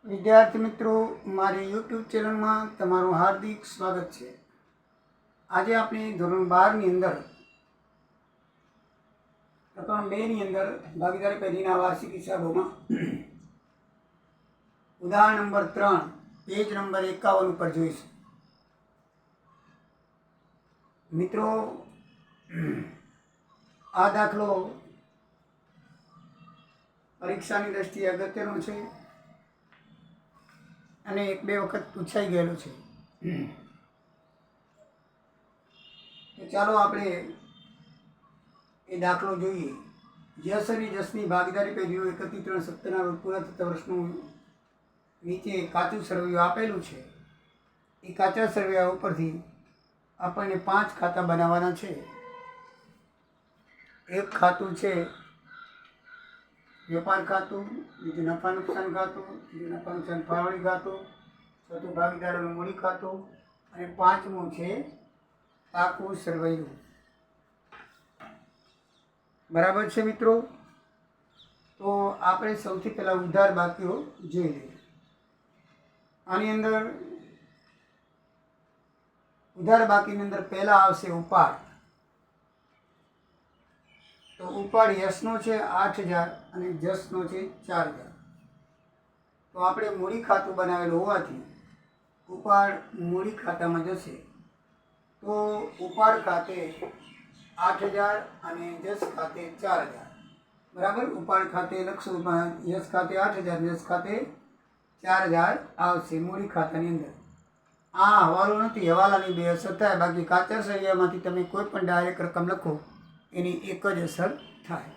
વિદ્યાર્થી મિત્રો, મારી યુટ્યુબ ચેનલમાં તમારું હાર્દિક સ્વાગત છે. આજે આપણે ધોરણ 12ની અંદર પ્રકરણ 2ની અંદર ભાગીદારી પેઢીના વાર્ષિક હિસાબોમાં ઉદાહરણ નંબર 3 પેજ નંબર 51 ઉપર જોઈશું. મિત્રો, આ દાખલો પરીક્ષાની દ્રષ્ટિએ અગત્યનો છે અને એક બે વખત પૂછાઈ ગયેલું છે. તો ચાલો આપણે એ દાખલો જોઈએ. યશ અને જસની ભાગીદારી પેઢીઓ 31/3/17 રોજ પૂરા થતા વર્ષનું નીચે કાચું સરવૈયું આપેલું છે. એ કાચા સરવૈયા ઉપરથી આપણને 5 ખાતા બનાવવાના છે. એક ખાતું છે વેપાર ખાતું, બીજું નફા નુકસાન ખાતું, ત્રીજું નફા નુકસાન ફાળવણી ખાતું, ચોથું ભાગીદારોનું મૂડી ખાતું અને પાંચમું છે પાકું સરવૈયું. બરાબર છે મિત્રો? તો આપણે સૌથી પહેલાં ઉધાર બાકીઓ જોઈ લઈએ. આની અંદર ઉધાર બાકીની અંદર પહેલાં આવશે ઉપાડ. તો ઉપાડ યશનો છે 8,000 અને જસનો છે 4,000. તો આપણે મૂડી ખાતું બનાવેલું હોવાથી ઉપાડ મૂડી ખાતામાં જશે. તો ઉપાડ ખાતે 8,000 અને જસ ખાતે 4,000. બરાબર? ઉપાડ ખાતે લખશું, યશ ખાતે 8,000, જસ ખાતે 4,000 આવશે મૂડી ખાતાની અંદર. આ હવાલો નથી, હવાલાની બે અસર થાય. બાકી કાચા સરવૈયામાંથી તમે કોઈ પણ ડાયરેક્ટ રકમ લખો એની એક જ અસર થાય.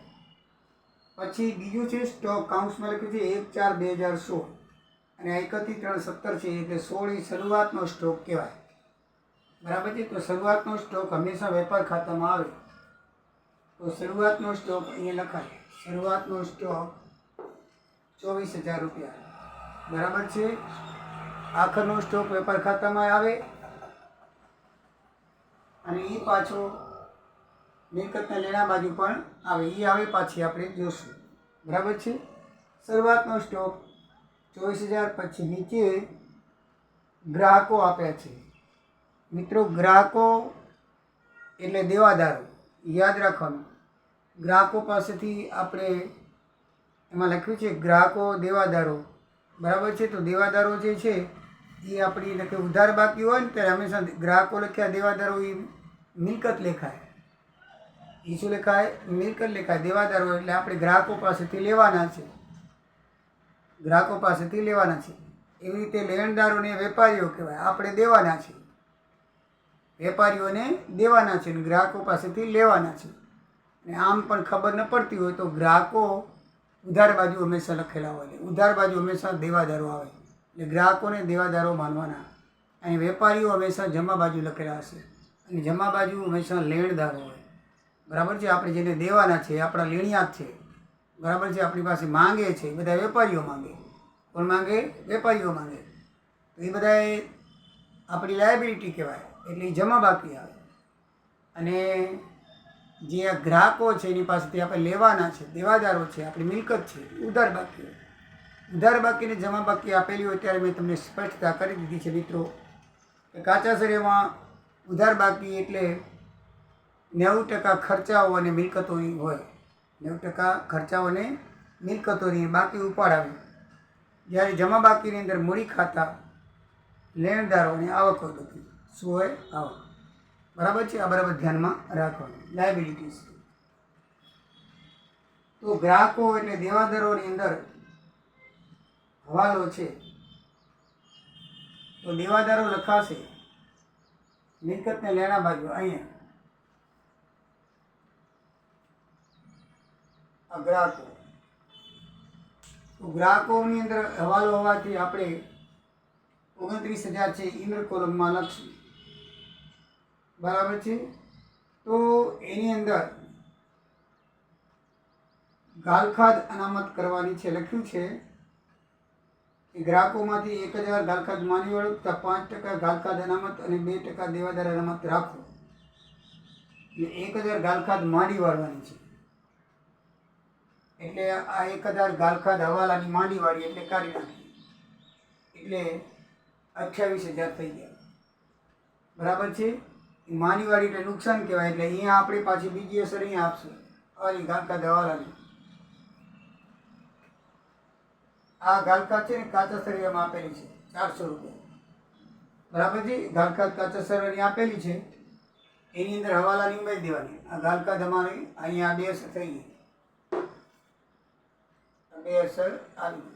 પછી બીજું છે સ્ટોક. કાઉન્સમાં લખ્યું છે 1/4/2016 અને 31/3/17 છે, એટલે 16 એ શરૂઆતનો સ્ટોક કહેવાય. બરાબર છે? તો શરૂઆતનો સ્ટોક હંમેશા વેપાર ખાતામાં આવે. તો શરૂઆતનો સ્ટોક અહીંયા લખાય. શરૂઆતનો સ્ટોક 24,000 રૂપિયા. બરાબર છે? આખરનો સ્ટોક વેપાર ખાતામાં આવે અને એ પાછો મિલકતના લેણા બાજુ પણ આવે. એ આવે પાછી આપણે જોશું. બરાબર છે? શરૂઆતનો સ્ટોક 24,000. પછી નીચે ગ્રાહકો આપ્યા છે. મિત્રો, ગ્રાહકો એટલે દેવાદારો. યાદ રાખવાનું, ગ્રાહકો પાસેથી આપણે એમાં લખ્યું છે ગ્રાહકો દેવાદારો. બરાબર છે? તો દેવાદારો જે છે એ આપણી એટલે કે ઉધાર બાકી હોય ને ત્યારે હંમેશા ગ્રાહકો લખ્યા, દેવાદારો એ મિલકત લેખાય. એ શું લેખાય? મિલકત લેખાય. દેવાદારો એટલે આપણે ગ્રાહકો પાસેથી લેવાના છે. ગ્રાહકો પાસેથી લેવાના છે. એવી રીતે લેણદારોને વેપારીઓ કહેવાય. આપણે દેવાના છે. વેપારીઓને દેવાના છે અને ગ્રાહકો પાસેથી લેવાના છે. અને આમ પણ ખબર ન પડતી હોય તો ગ્રાહકો ઉધાર બાજુ હંમેશા લખેલા હોય. ઉધાર બાજુ હંમેશા દેવાદારો આવે. એટલે ગ્રાહકોને દેવાદારો માનવાના અને વેપારીઓ હંમેશા જમા બાજુ લખેલા હશે અને જમા બાજુ હંમેશા લેણદારો હોય. બરાબર છે? આપણે જેને દેવાના છે આપણા લેણિયાત છે. બરાબર છે? આપણી પાસે માંગે છે, બધા વેપારીઓ માંગે. કોણ માંગે? વેપારીઓ માંગે. તો એ બધા આપણી લાયબિલિટી કહેવાય, એટલે જમા બાકી આવે. અને જે આ ગ્રાહકો છે એની પાસેથી આપણે લેવાના છે, દેવાદારો છે, આપણી મિલકત છે, ઉધાર બાકી હોય. ઉધાર બાકીને જમા બાકી આપેલી હોય ત્યારે મેં તમને સ્પષ્ટતા કરી દીધી છે મિત્રો કે કાચા સરવૈયામાં ઉધાર બાકી એટલે 90% ખર્ચાઓ અને મિલકતોની હોય. 90% ખર્ચાઓ અને મિલકતોની બાકી ઉપાડ આવે. જ્યારે જમા બાકીની અંદર મૂડી ખાતા, લેણદારો અને આવક હોય. બધી શું હોય? આવક. બરાબર છે? આ બરાબર ધ્યાનમાં રાખવાનું. લાયબિલિટીઝ. તો ગ્રાહકો એટલે દેવાદારોની અંદર હવાલો છે. તો દેવાદારો લખાશે મિલકતને લેણા બાજુ અહીંયા. આ ગ્રાહકો. તો ગ્રાહકોની અંદર હવાલો હોવાથી આપણે 29,000 છે ઇનર કોલમમાં લખશું. બરાબર છે? તો એની અંદર ગાલખાદ અનામત કરવાની છે. લખ્યું છે કે ગ્રાહકોમાંથી 1,000 ગાલખાદ માની વળગતા 5% ગાલખાદ અનામત અને 2% દેવાદાર અનામત રાખો. એટલે 1,000 ગાલખાદ માંડી વાળવાની છે. એટલે આ 1000 ગાલખાદ હવાલાની માંડી વાળી એટલે કાઢી નાખી. એટલે 28,000 થઈ ગયા. બરાબર છે. માનીવાળી એટલે નુકસાન કહેવાય. એટલે અહીંયા આપણે પાછી બીજી અસર અહીંયા આપશે. આની ઘાલકા હવાલાની આ ઘાલકા છે ને કાચા સરિયામાં આપેલી છે 400 રૂપિયા. બરાબર છે. ઘાલકા કાચા સરિયાની આપેલી છે, એની અંદર હવાલાની ઉમેરી દેવાની. આ ઘાલકા તમારી અહીંયા 2 અસર થઈ ગઈ, 2 અસર આવી.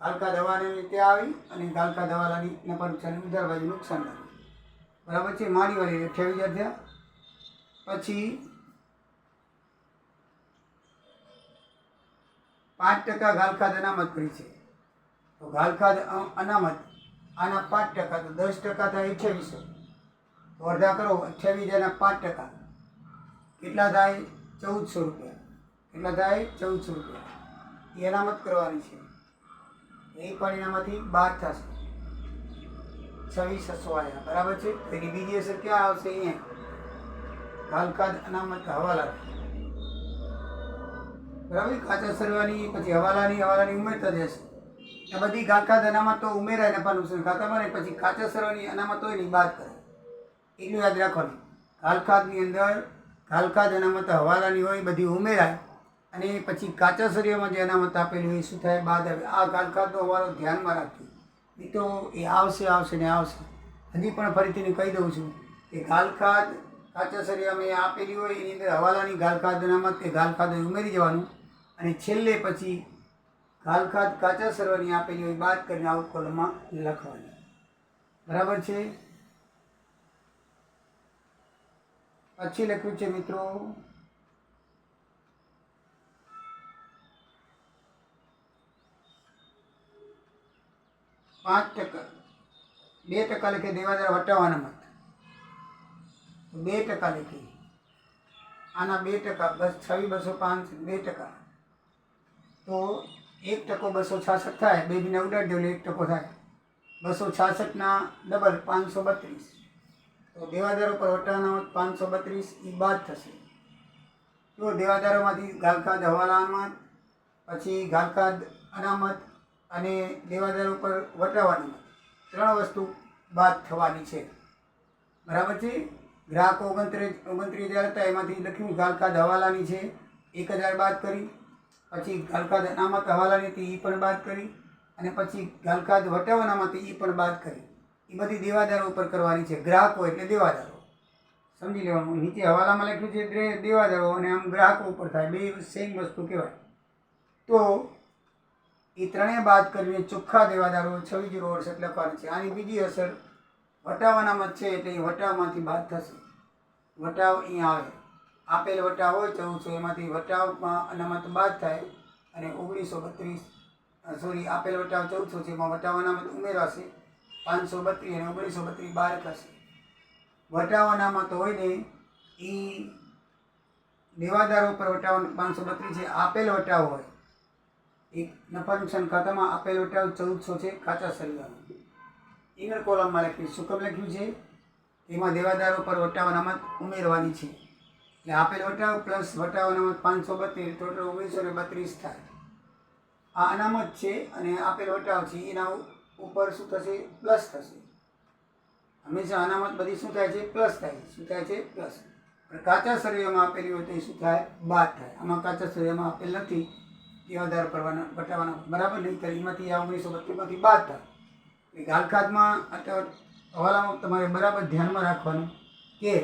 ઘાલકા દવાની ત્યાં આવી અને ઘાલકા દવાલાની નફા નુકસાની ઉધાર બાજુ નુકસાન લાગ્યું. બરાબર છે. માડીવાળી 28,000 થયા. પછી 5% ઘાલખાદ અનામત કરી છે. તો ઘાલખાદ અનામત આના 5%, તો 10% થાય 2800. તો અડધા કરો 28,000 5%. કેટલા થાય? 1400 રૂપિયા. કેટલા થાય? 1400 રૂપિયા. એ અનામત કરવાની છે. એ પણ એનામાંથી બાદ થશે. 2600 આવ્યા. બરાબર છે. એની બીજી અસર ક્યાં આવશે? અહીંયા ઘાલખાદ અનામત હવાલા. બરાબર. કાચા સરવાની પછી હવાલાની ઉમેરતા જશે. આ બધી ઘાલખાદ અનામત તો ઉમેરાય નફા નુકસાન ખાતામાં, ને પછી કાચા સરવાની અનામત હોય ને બાદ કરે. એટલું યાદ રાખવાનું. ઘાલખાદની અંદર ઘાલખાદ અનામત હવાલાની હોય બધી ઉમેરાય, અને પછી કાચા સરિયામાં જે અનામત આપેલી હોય શું થાય? બાદ આવે. આ ઘાલખાદનો હવાલો ધ્યાનમાં રાખજો મિત્રો. એ આવશે ને આવશે. હજી પણ ફરીથી કહી દઉં છું કે ઘાલખાદ કાચા સરિયામાં આપેલી હોય એની અંદર હવાલાની ઘાલખાદ અનામત કે ઘાલખાદ ઉમેરી જવાનું, અને છેલ્લે પછી ઘાલખાદ કાચા સરિયાની આપેલી હોય બાદ કરીને આઉટ કોલમમાં લખવાની. બરાબર છે. પછી લખ્યું છે મિત્રો 5%, 2% લખે દેવાદાર વટાવ અનામત. 2% લખી આના 2%, બસ 26,205 2%. તો 1% 266 થાય. 2 દિને ઉડાડી દો એટલે 1% થાય. 266ના ડબલ 532. તો દેવાદારો પર વટાવ અનામત 532 એ બાદ થશે. તો દેવાદારોમાંથી ઘાલખાદ હવાલા અનામત, પછી ઘાલખાદ અનામત અને દેવાદારો પર વટાવ અનામત 3 વસ્તુ બાદ થવાની છે. બરાબર છે. ગ્રાહકો 29,000 હતા, એમાંથી લખ્યું ઘાલખાદ હવાલાની છે 1,000 બાદ કરી, પછી ઘાલખાદ અનામત હવાલાની હતી એ પણ બાદ કરી, અને પછી ઘાલખાદ વટાવ અનામત એ પણ બાદ કરી. એ બધી દેવાદારો ઉપર કરવાની છે. ગ્રાહકો એટલે દેવાદારો સમજી લેવાનું. નીચે હવાલામાં લખ્યું છે દેવાદારો, અને આમ ગ્રાહકો ઉપર થાય. બે સેમ વસ્તુ કહેવાય. તો એ ત્રણેય બાદ કરીને ચોખ્ખા દેવાદારો 26,068 લખવાનું છે. આની બીજી અસર વટાવ અનામત છે એટલે એ વટાવમાંથી બાદ થશે. વટાવ અહીંયા આવે. આપેલ વટાવ હોય 1400, એમાંથી વટાવમાં અનામત બાદ થાય, અને 1932 આપેલ વટાવ 1400 છે, એમાં વટાવ અનામત ઉમેરાશે 532, અને 1932 બાદ થશે. વટાવ અનામત હોય ને એ દેવાદારો પર વટાવ 532 છે. આપેલ વટાવ હોય એક નફા નુકસાન ખાતામાં આપેલ વટાવ 1400 છે કાચા સરિયાનો. ઇનર કોલમમાં લખ્યું. શું કામ લખ્યું છે? એમાં દેવાદારો પર વટાવ અનામત ઉમેરવાની છે. એટલે આપેલ વટાવ પ્લસ વટાવ અનામત 532, ટોટલ 1932 થાય. આ અનામત છે અને આપેલ વટાવ છે એના ઉપર શું થશે? પ્લસ થશે. હંમેશા અનામત બધી શું થાય છે? પ્લસ થાય છે. શું થાય છે? પ્લસ. પણ કાચા સરિયામાં આપેલી હોય તો એ શું થાય? બાદ થાય. આમાં કાચા સરિયામાં આપેલ નથી દેવાદાર કરવાના વટાવાના. બરાબર નહીં? તો એમાંથી આ 1932માંથી બાદ થાય. એટલે ઘાલખાદમાં હવાલામાં તમારે બરાબર ધ્યાનમાં રાખવાનું કે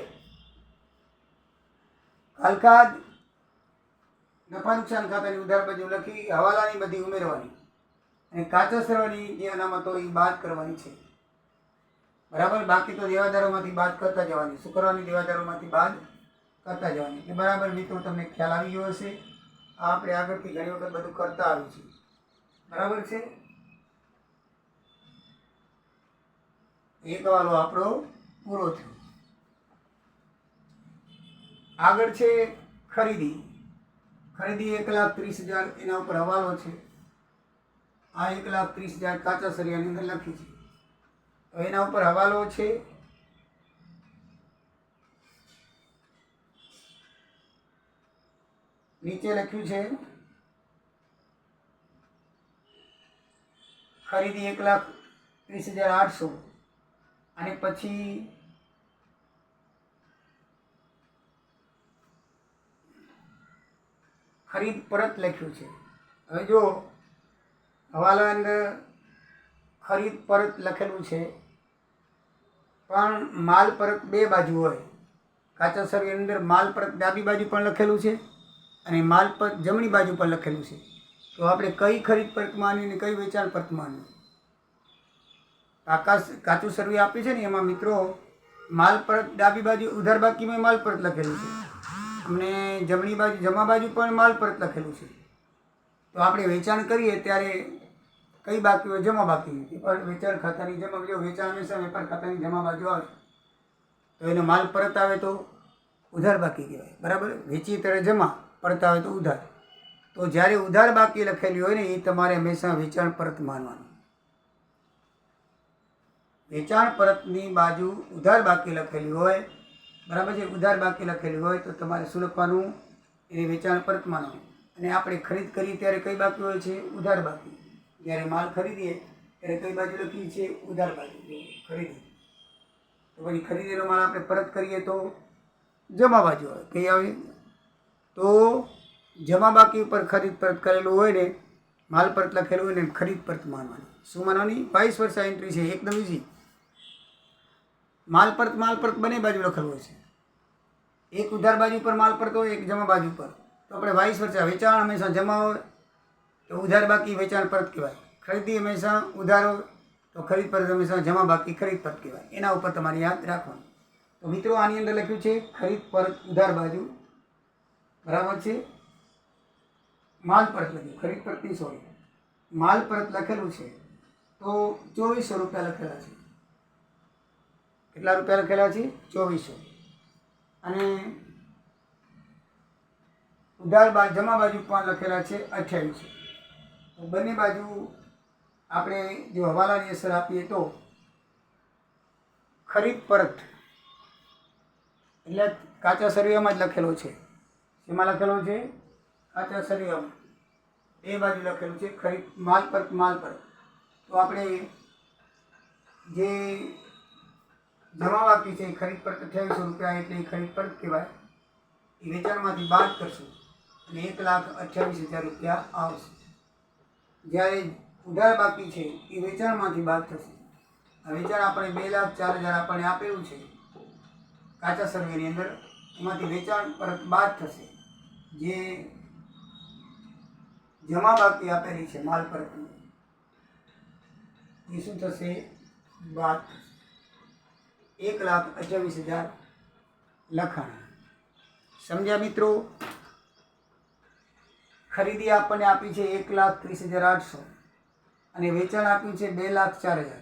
ઘાલખાદ નફા નુકસાન ખાતાની ઉધાર બાજુ લખી હવાલાની બધી ઉમેરવાની, અને કાચા સરિયાની જે અનામત હોય એ બાદ કરવાની છે. બરાબર. બાકી તો દેવાદારોમાંથી બાદ કરતા જવાની. શું કરવાની? દેવાદારોમાંથી બાદ કરતા જવાની. એટલે બરાબર મિત્રો તમને ખ્યાલ આવી ગયો હશે. આ આપણે આગળથી ઘણી વખત બધું કરતા આવ્યું છે. બરાબર છે. એક હવાલો આપણો પૂરો થયો. આગળ છે ખરીદી. ખરીદી 1,30,000 એના ઉપર હવાલો છે. આ 1,30,000 કાચા સરિયાની અંદર લખી છે. તો એના ઉપર હવાલો છે. નીચે લખ્યું છે ખરીદી 1,30,800 અને પછી ખરીદ પરત લખ્યું છે. હવે જો હવાલા અંદર ખરીદ પરત લખેલું છે પણ માલ પરત બે બાજુ હોય. કાચા સર્વેની અંદર માલ પરત ડાબી બાજુ પણ લખેલું છે અને માલ પરત જમણી બાજુ પણ લખેલું છે. તો આપણે કઈ ખરીદ પરત માનવી અને કઈ વેચાણ પરત માનવી? કાચું સર્વે આપી છે ને એમાં મિત્રો માલ પરત ડાબી બાજુ ઉધાર બાકીમાં માલ પરત લખેલું છે અને જમણી બાજુ જમા બાજુ પણ માલ પરત લખેલું છે. તો આપણે વેચાણ કરીએ ત્યારે કઈ બાકી હોય? જમા બાકી. વેચાણ ખાતાની જમા, જો વેચાણ હંમેશા વેપાર ખાતાની જમા બાજુ આવે તો એને માલ પરત આવે તો ઉધાર બાકી કહેવાય. બરાબર? વેચી ત્યારે જમા, પરત આવે તો ઉધાર. તો જ્યારે ઉધાર બાકી લખેલી હોય ને એ તમારે હંમેશા વેચાણ પરત માનવાનું. વેચાણ પરતની બાજુ ઉધાર બાકી લખેલી હોય, બરાબર છે, ઉધાર બાકી લખેલી હોય તો તમારે શું લખવાનું? એને વેચાણ પરત માનવાનું. અને આપણે ખરીદ કરીએ ત્યારે કઈ બાકી હોય છે? ઉધાર બાકી. જ્યારે માલ ખરીદીએ ત્યારે કઈ બાજુ લખીએ છીએ? ઉધાર બાજુ. ખરીદી તો પછી ખરીદેલો માલ આપણે પરત કરીએ તો જમા બાજુ આવે. કઈ આવે? તો જમા બાકી ઉપર ખરીદ પરત કરેલું હોય ને, માલ પરત લખેલું હોય ને, ખરીદ પરત માનવાની. શું માનવાની? વાઇસ વર્સા એન્ટ્રી છે, એકદમ ઇઝી. માલ પરત બંને બાજુ લખેલું હોય છે. એક ઉધાર બાજુ પર માલ પરત હોય, એક જમા બાજુ પર. તો આપણે વાઇસ વર્સા, વેચાણ હંમેશા જમા હોય તો ઉધાર બાકી વેચાણ પરત કહેવાય. ખરીદી હંમેશા ઉધાર હોય તો ખરીદ પરત હંમેશા જમા બાકી ખરીદ પરત કહેવાય. એના ઉપર તમારે યાદ રાખવાનું. તો મિત્રો આની અંદર લખ્યું છે ખરીદ પરત ઉધાર બાજુ, બરાબર છે. માલ પરત લખ્યું, ખરીદ પરતની સોરી, માલ પરત લખેલું છે તો 2400 રૂપિયા લખેલા છે. કેટલા રૂપિયા લખેલા છે? 2400. અને ઉધાર જમા બાજુ પણ લખેલા છે 2800. તો બંને બાજુ આપણે જો હવાલાની અસર આપીએ તો ખરીદ પરત એટલે કાચા સર્વેમાં જ લખેલો છે. શેમાં લખેલો છે? કાચા સર્વેમાં બે બાજુ લખેલું છે ખરીદ, માલ પરત માલ પરત. તો આપણે જે જમા બાકી છે ખરીદ પરત 2800 રૂપિયા એટલે ખરીદ પરત કહેવાય. એ વેચાણમાંથી બાદ કરશું અને 1,28,000 રૂપિયા આવશે. જ્યારે ઉધાર બાકી છે એ વેચાણમાંથી બાદ થશે. આ વેચાણ આપણે 2,04,000 આપણને આપેલું છે કાચા સર્વેની અંદર, એમાંથી વેચાણ પરત બાદ થશે. જે જમા બાકી આપેલી છે માલ પરતની એ શું થશે? બાદ થશે. 1,28,000 લખાણ. સમજ્યા મિત્રો? ખરીદી આપણને આપી છે 1,30,800 અને વેચાણ આપ્યું છે 2,04,000.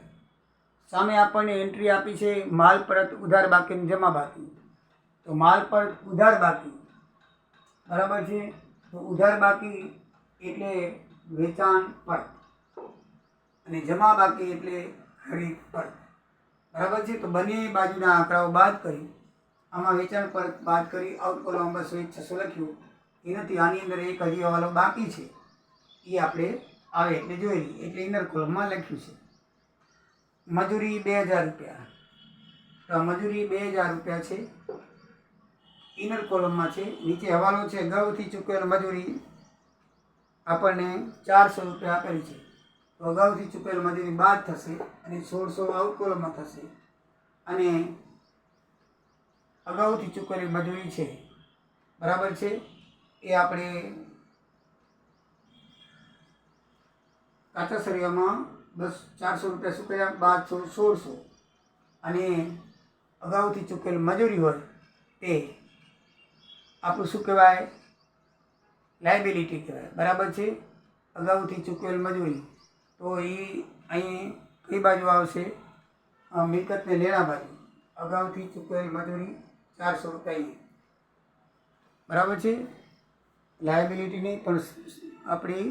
સામે આપણને એન્ટ્રી આપી છે માલ પરત ઉધાર બાકી અને જમા બાકી. તો માલ પરત ઉધાર બાકી, બરાબર છે. તો ઉધાર બાકી એટલે વેચાણ પરત અને જમા બાકી એટલે ખરીદ પરત, બરાબર છે. તો બંને બાજુના આંકડાઓ બાદ કરી, આમાં વેચાણ પરત બાદ કરી આઉટ કોલમ 200-600 લખ્યું એ નથી. આની અંદર એક હજી હવાલો બાકી છે એ આપણે આવે એટલે જોઈ લઈએ. એટલે ઇનર કોલમમાં લખ્યું છે મજૂરી 2,000 રૂપિયા. તો મજૂરી 2,000 રૂપિયા છે, ઇનર કોલમમાં છે. નીચે હવાલો છે અગાઉથી ચૂકવેલ મજૂરી આપણને 400 રૂપિયા આપેલી છે. તો અગાઉથી ચૂકવેલ મજૂરી બાદ થશે અને 1600 આઉટ કોલમમાં થશે. અને અગાઉથી ચૂકવેલી મજૂરી છે, બરાબર છે, એ આપણે કાચા સરિયામાં 400 રૂપિયા શું કર્યા? બાદ 1600. અને અગાઉથી ચૂકેલ મજૂરી હોય તે આપણું શું કહેવાય? લાયબિલિટી કહેવાય, બરાબર છે. અગાઉથી ચૂકવેલ મજૂરી તો એ અહીં કઈ બાજુ આવશે? મિલકતને લેણા બાજુ. અગાઉથી ચૂકવેલ મજૂરી 400 રૂપિયા, બરાબર છે. લાયબિલિટી નહીં પણ આપણી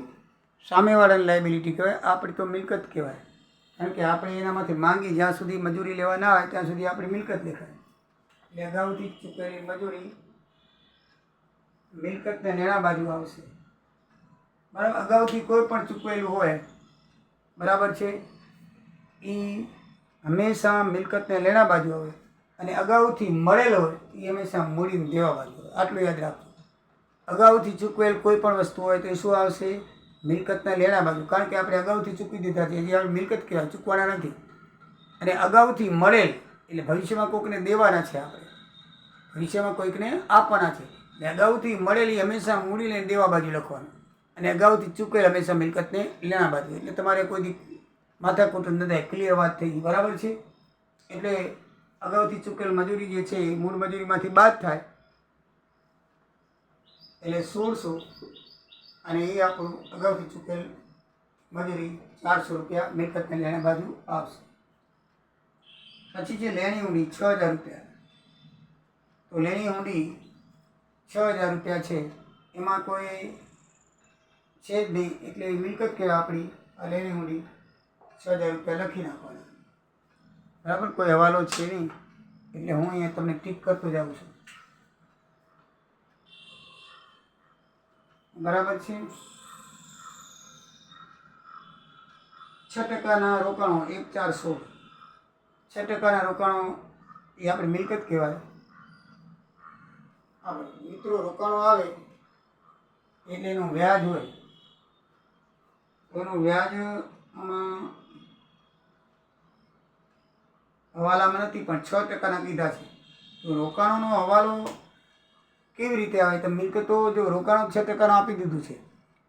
સામેવાળાની લાયબિલિટી કહેવાય, આપણી તો મિલકત કહેવાય. કારણ કે આપણે એનામાંથી માંગી જ્યાં સુધી મજૂરી લેવા ના આવે ત્યાં સુધી આપણી મિલકત દેખાય. એટલે અગાઉથી ચૂકવેલી મજૂરી મિલકતને લેણા બાજુ આવશે, બરાબર. અગાઉથી કોઈ પણ ચૂકવેલું હોય બરાબર છે, એ હંમેશા મિલકતને લેણા બાજુ આવે અને અગાઉથી મળેલ હોય એ હંમેશા મૂડીને દેવા બાજુ આવે. આટલું યાદ રાખજો. અગાઉથી ચૂકવેલ કોઈ પણ વસ્તુ હોય તો એ શું આવશે? મિલકતના લેણા બાજુ. કારણ કે આપણે અગાઉથી ચૂકવી દીધા છે, જે આપણે મિલકત કહેવાય, ચૂકવાના નથી. અને અગાઉથી મળેલ એટલે ભવિષ્યમાં કોઈકને દેવાના છે, આપણે ભવિષ્યમાં કોઈકને આપવાના છે. એટલે અગાઉથી મળેલી હંમેશા મૂડી લઈને દેવા બાજુ લખવાનું અને અગાઉથી ચૂકવેલ હંમેશા મિલકતને લેણા બાજુ. એટલે તમારે કોઈ માથાકૂટ ન થાય. ક્લિયર વાત થઈ ગઈ. બરાબર છે. એટલે અગાઉથી ચૂકેલ મજૂરી જે છે એ મૂળ મજૂરીમાંથી બાદ થાય એટલે 1600 અને એ આપણું અગાઉથી ચૂકેલ મજૂરી 400 રૂપિયા મિલકતને લેણા બાજુ આવશે. પછી છે લેણી ઊંડી 6000 રૂપિયા. તો લેણી ઊંડી 6000 રૂપિયા છે, એમાં કોઈ છે જ નહીં એટલે મિલકત કહેવાય આપણી. આ લેણી ઊંડી 6000 રૂપિયા લખી નાખવાના. બરાબર, કોઈ હવાલો છે નહીં એટલે હું અહીંયા તમને ટીક કરતો જાઉં છું. બરાબર છે. 6% રોકાણો 1416. 6% રોકાણો એ આપણે મિલકત કહેવાય. આપણે મિત્રો રોકાણો આવે એટલે એનું વ્યાજ હોય. એનું વ્યાજ હવાલામાં નથી પણ 6%ના કીધા છે. તો રોકાણોનો હવાલો કેવી રીતે આવે? તો મિલકતો જો રોકાણો 6% આપી દીધું છે,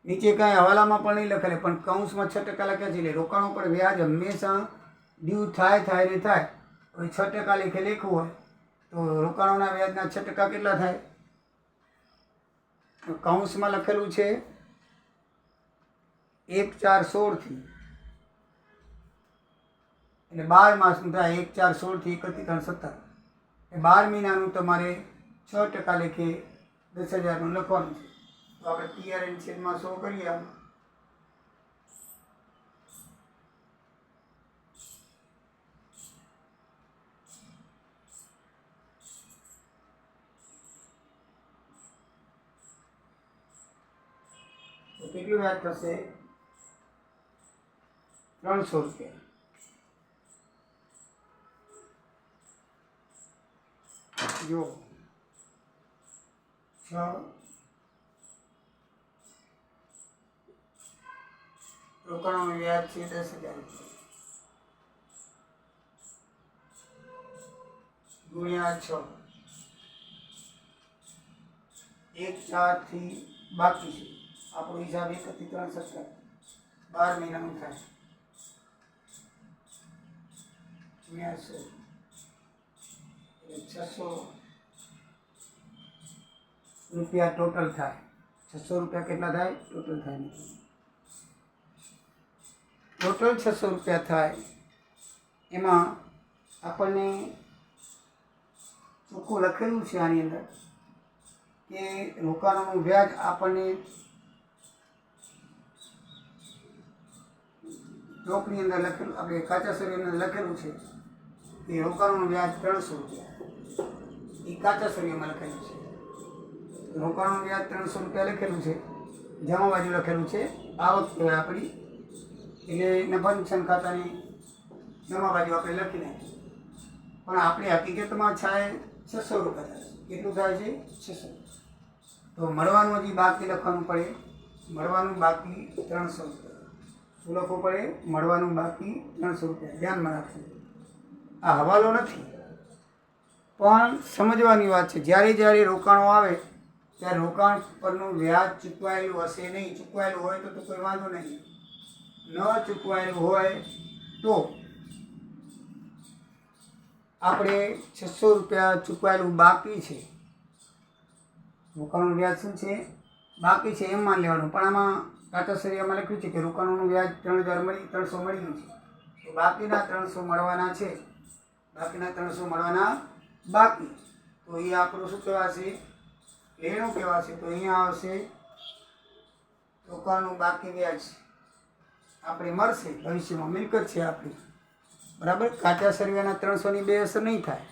નીચે કાંઈ હવાલામાં પણ નહીં લખેલે પણ કૌંસમાં 6% લખ્યા છે. એટલે રોકાણો પર વ્યાજ હંમેશા ડ્યુ થાય ને થાય. હવે 6% લેખે લખવું હોય તો રોકાણોના વ્યાજના 6% કેટલા થાય? તો કૌંસમાં લખેલું છે 1416 એટલે 12 માસનું થાય. 1416 થી 31/3/17 એ 12 મહિનાનું તમારે 6% લેખે 10,000નું લખવાનું છે. તો આપણે PRN છેદમાં 100 કરીએ. તો કેટલું વ્યાજ થશે? 300 રૂપિયા. જો 6 રોકાણોનું વ્યાજ છે 10,000 રૂપિયા ગુણ્યા 6. 1/4 થી બાકી છે. આપણો હિસાબ 1 થી 3 17 12 મહિનાનું થાય ગુણ્યા 100 એટલે 600 રૂપિયા ટોટલ થાય. 600 રૂપિયા કેટલા થાય? ટોટલ થાય. ટોટલ 600 રૂપિયા થાય. એમાં આપણને ચોખ્ખું લખેલું છે આની અંદર કે રોકાણોનું વ્યાજ આપણને ચોકની અંદર લખેલું, આપણે કાચા સળિયાની અંદર લખેલું છે કે રોકાણોનું વ્યાજ 300 રૂપિયા. એ કાચા સળિયામાં લખેલું છે. રોકાણોનું વ્યાજ 300 રૂપિયા લખેલું છે. જમા બાજુ લખેલું છે આવક કહેવાય આપણી. એટલે નફા નુકસાન ખાતાની જમા બાજુ આપણે લખી નાખીએ. પણ આપણે હકીકતમાં થાય 600 રૂપિયા થાય. કેટલું થાય છે? 600. તો મળવાનું હજી બાકી લખવાનું પડે. મળવાનું બાકી 300 રૂપિયા. શું લખવું પડે? મળવાનું બાકી 300 રૂપિયા. ધ્યાનમાં રાખજો. આ હવાલો નથી પણ સમજવાની વાત છે. જ્યારે રોકાણો આવે ત્યારે રોકાણ પરનું વ્યાજ ચૂકવાયેલું હશે નહીં. ચૂકવાયેલું હોય તો કોઈ વાંધો નહીં. ન ચૂકવાયેલું હોય તો આપણે 600 રૂપિયા ચૂકવાયેલું બાકી છે. રોકાણનું વ્યાજ શું છે? બાકી છે એમ માન લેવાનું. પણ આમાં કાચા સળિયામાં લખ્યું છે કે રોકાણોનું વ્યાજ 300 મળ્યું છે. તો બાકીના 300 મળવાના છે. બાકીના 300 મળવાના બાકી. તો એ આપણું શું કહેવાશે? લેણું કહેવાશે. તો અહીંયા આવશે રોકાણનું બાકી વ્યાજ આપણે મળશે. ભવિષ્યમાં મિલકત છે આપણી. બરાબર. કાચા સરવૈયાના 300ની બે અસર નહીં થાય.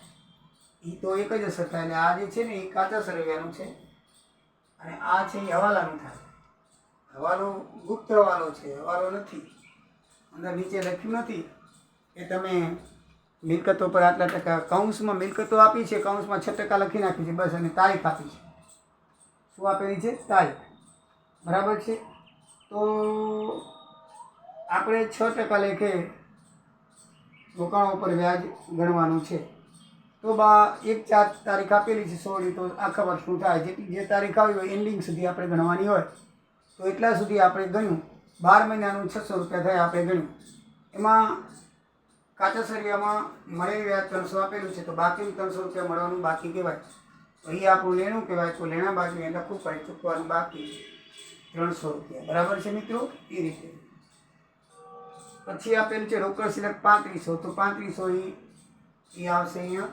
એ તો એક જ અસર થાય. એટલે આ જે છે ને એ કાચા સરવૈયાનું છે અને આ છે એ હવાલાનું થાય. હવાલો ગુપ્ત હવાલો છે, હવાલો નથી. અંદર નીચે લખ્યું નથી કે તમે મિલકતો પર આટલા ટકા, કૌંસમાં મિલકતો આપી છે, કૌંસમાં 6% લખી નાખી છે બસ, અને તારીખ આપી છે. શું આપેલી છે? તારીખ. બરાબર છે. તો આપણે 6% લેખે રોકાણો ઉપર વ્યાજ ગણવાનું છે. તો 1/4 તારીખ આપેલી છે 16ની, તો આખા વર્ષનું થાય. જે તારીખ આવી હોય એન્ડિંગ સુધી આપણે ગણવાની હોય, તો એટલા સુધી આપણે ગણ્યું. 12 મહિનાનું 600 રૂપિયા થયા આપણે ગણ્યું. એમાં કાચા સળિયામાં મળેલ વ્યાજ 300 આપેલું છે, તો બાકીનું 300 રૂપિયા મળવાનું બાકી કહેવાય. તો એ આપણું લેણું કહેવાય. તો લેણા બાજુ એ લખવું પડે, ચૂકવાનું બાકી 300 રૂપિયા. બરાબર છે મિત્રો? એ રીતે. પછી આપેલું છે રોકડ સિલક 3500, તો 3500 એ આવશે અહીંયા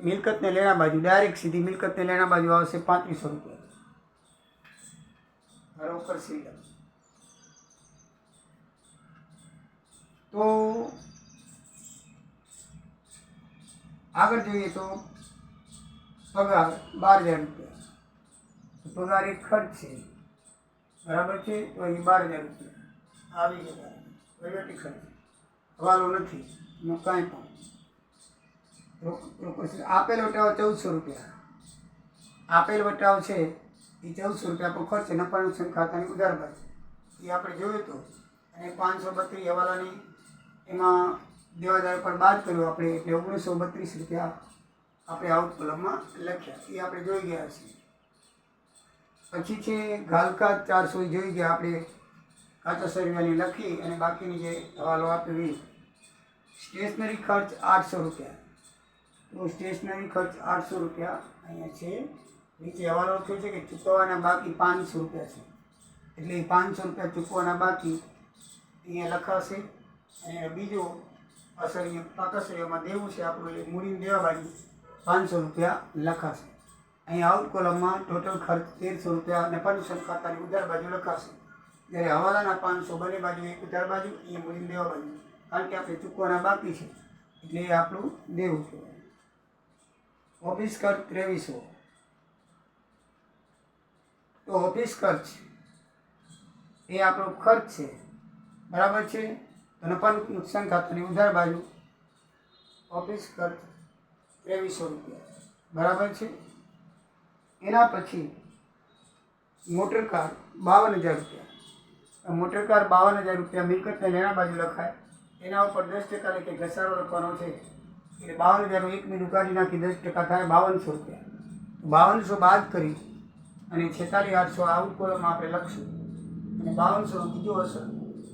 મિલકતને લેણા બાજુ. ડાયરેક્ટ સીધી મિલકતને લેણા બાજુ આવશે 3500 રૂપિયા રોકડ સિલક. તો આગળ જોઈએ તો પગાર 12,000 રૂપિયા. પગાર એક ખર્ચ છે. બરાબર છે? તો અહીં 12,000 રૂપિયા આવી જતા. વહીવટી ખર્ચ, હવાલો નથી એનો કાંઈ પણ. આપેલ વટાવ 1400 રૂપિયા. આપેલ વટાવ છે એ 1400 રૂપિયા આપણો ખર્ચ છે. નફા નુકસાન ખાતાની ઉધાર બાજુ એ આપણે જોયું હતું. અને 532 હવાલાની એમાં દેવાદાર પર બાદ કર્યો આપણે, એટલે 1932 રૂપિયા આપણે આઉટ કોલમમાં લખ્યા. એ આપણે જોઈ ગયા છીએ. પછી છે ઘાલકાત 400 જોઈ ગયા આપણે, કાચા સળિયાની લખી અને બાકીની જે હવાલો આપ્યો એ. સ્ટેશનરી ખર્ચ 800 રૂપિયા. તો સ્ટેશનરી ખર્ચ 800 રૂપિયા અહીંયા છે. નીચે હવાલો લખ્યો છે કે ચૂકવવાના બાકી 500 રૂપિયા છે, એટલે 500 રૂપિયા ચૂકવવાના બાકી અહીંયા લખાશે. અને બીજો અસળિયા પાકા સળિયામાં દેવું છે આપણું, એટલે મૂડીને દેવા બાજુ 500 રૂપિયા લખાશે. અહીંયા આઉટ કોલમમાં ટોટલ ખર્ચ 1300 રૂપિયા નફા નુકસાન ખાતાની ઉધાર બાજુ લખાશે. જ્યારે હવાલાના 500 બંને બાજુ, એક ઉધાર બાજુ, અહીંયા મૂડીને દેવા બાજુ, કારણ કે આપણે ચૂકવાના બાકી છે એટલે એ આપણું દેવું કહેવાય. ઓફિસ ખર્ચ 2300. તો ઓફિસ ખર્ચ એ આપણો ખર્ચ છે. બરાબર છે? તો નફા નુકસાન ખાતાની ઉધાર બાજુ ઓફિસ ખર્ચ 2300 રૂપિયા. બરાબર છે? એના પછી મોટર કાર 52,000 રૂપિયા. મોટર કાર 52,000 રૂપિયા મિલકતને લેણા બાજુ લખાય. એના ઉપર 10% લેખે ઘસારો લખવાનો છે, એટલે 52,000 એક મિનિટ કાઢી નાખી 10% થાય 5200 રૂપિયા. 5200 બાદ કરી અને 46,800 આઉટ કોલમમાં આપણે લખશું. અને 5200 બીજો અસર